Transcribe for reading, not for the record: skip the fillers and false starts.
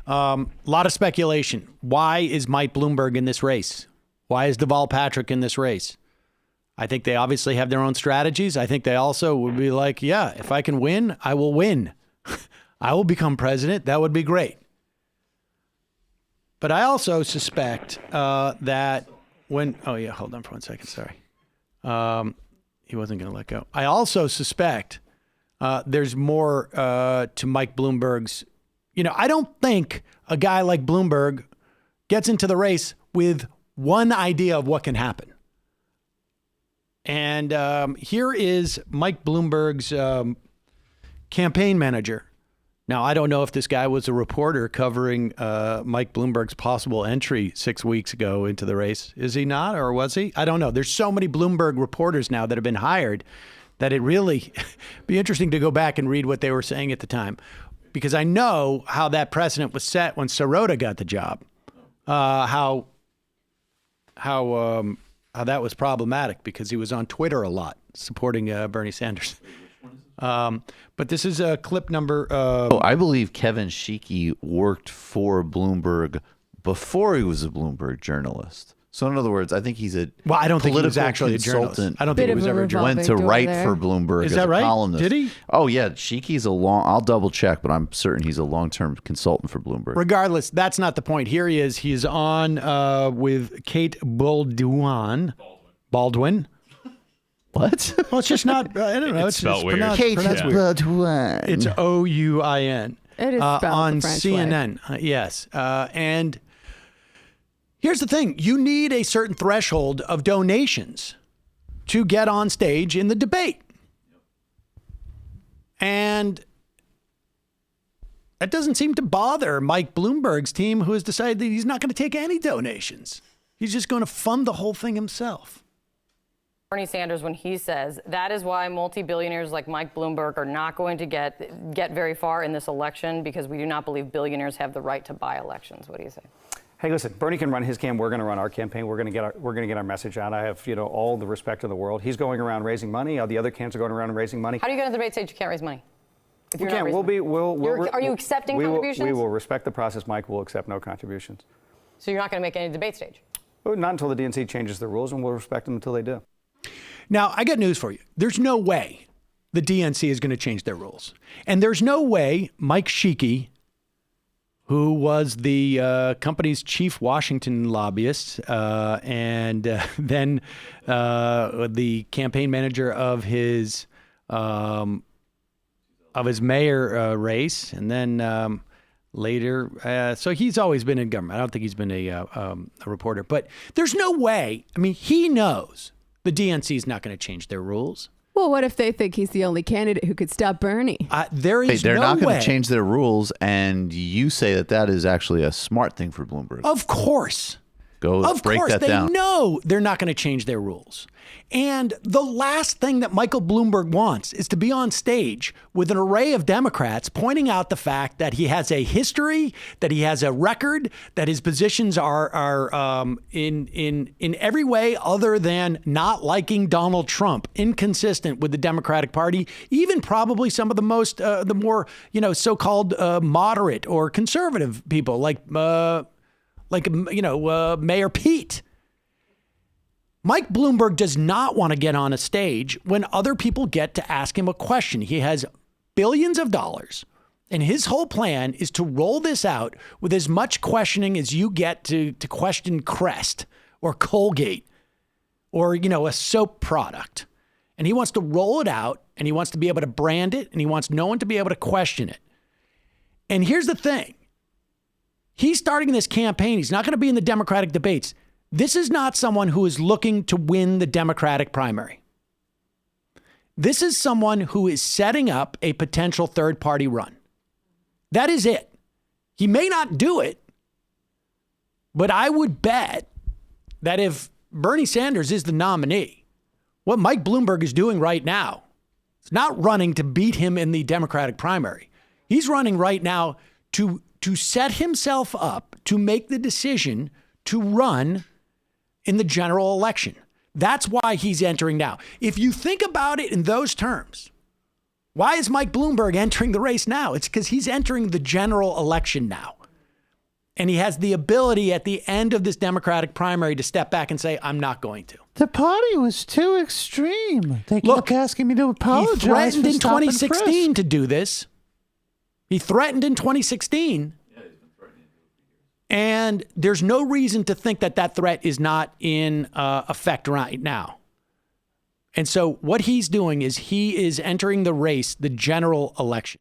A lot of speculation. Why is Mike Bloomberg in this race? Why is Deval Patrick in this race? I think they obviously have their own strategies. I think they also would be like, yeah, if I can win, I will win. I will become president. That would be great. But I also suspect that when, hold on for 1 second. Sorry. He wasn't going to let go. I also suspect there's more to Mike Bloomberg's. I don't think a guy like Bloomberg gets into the race with one idea of what can happen. And here is Mike Bloomberg's campaign manager. Now, I don't know if this guy was a reporter covering Mike Bloomberg's possible entry 6 weeks ago into the race. Is he not, or was he? I don't know. There's so many Bloomberg reporters now that have been hired that it really be interesting to go back and read what they were saying at the time. Because I know how that precedent was set when Sirota got the job. How that was problematic because he was on Twitter a lot supporting Bernie Sanders. But this is a clip number. I believe Kevin Sheekey worked for Bloomberg before he was a Bloomberg journalist. So in other words, I think he's a I don't think he was political actually a journalist. consultant. I don't think he was ever a journalist. Went to write for Bloomberg Is as that a right? columnist. Did he? Oh yeah, Sheekey's I'll double check, but I'm certain he's a long-term consultant for Bloomberg. Regardless, that's not the point. Here he is. He's on with Kate Baldwin. What? Well, it's just not. I don't know. It's spelled weird. Pronounced weird. Baldwin. It's Ouin. It is spelled on the French CNN. way. Yes. And here's the thing. You need a certain threshold of donations to get on stage in the debate. And that doesn't seem to bother Mike Bloomberg's team, who has decided that he's not going to take any donations. He's just going to fund the whole thing himself. Bernie Sanders, when he says that is why multi-billionaires like Mike Bloomberg are not going to get very far in this election because we do not believe billionaires have the right to buy elections. What do you say? Hey, listen, Bernie can run his campaign. We're going to run our campaign. We're going to get our message out. I have, all the respect in the world. He's going around raising money. The other candidates are going around and raising money. How do you get on the debate stage? You can't raise money. If We you're not can't. raising money. Are you accepting contributions? We will respect the process. Mike will accept no contributions. So you're not going to make any debate stage? Well, not until the DNC changes the rules, and we'll respect them until they do. Now, I got news for you. There's no way the DNC is going to change their rules. And there's no way Mike Sheekey, who was the company's chief Washington lobbyist and then the campaign manager of his mayor race, and then later, so he's always been in government. I don't think he's been a reporter, but there's no way. I mean, he knows the DNC is not going to change their rules. Well, what if they think he's the only candidate who could stop Bernie? They're not going to change their rules, and you say that is actually a smart thing for Bloomberg. Of course. Break that down. They know they're not going to change their rules. And the last thing that Michael Bloomberg wants is to be on stage with an array of Democrats pointing out the fact that he has a history, that he has a record, that his positions are in every way other than not liking Donald Trump, inconsistent with the Democratic Party, even probably some of the more so-called moderate or conservative people like Mayor Pete. Mike Bloomberg does not want to get on a stage when other people get to ask him a question. He has billions of dollars, and his whole plan is to roll this out with as much questioning as you get to question Crest or Colgate or, a soap product. And he wants to roll it out, and he wants to be able to brand it, and he wants no one to be able to question it. And here's the thing. He's starting this campaign. He's not going to be in the Democratic debates. This is not someone who is looking to win the Democratic primary. This is someone who is setting up a potential third-party run. That is it. He may not do it, but I would bet that if Bernie Sanders is the nominee, what Mike Bloomberg is doing right now is not running to beat him in the Democratic primary. He's running right now to set himself up to make the decision to run in the general election. That's why he's entering now. If you think about it in those terms, why is Mike Bloomberg entering the race now? It's because he's entering the general election now. And he has the ability at the end of this Democratic primary to step back and say, I'm not going to. The party was too extreme. They kept asking me to apologize. He threatened for in stop and 2016 frisk. to do this. He threatened in 2016. And there's no reason to think that that threat is not in effect right now. And so what he's doing is he is entering the race, the general election.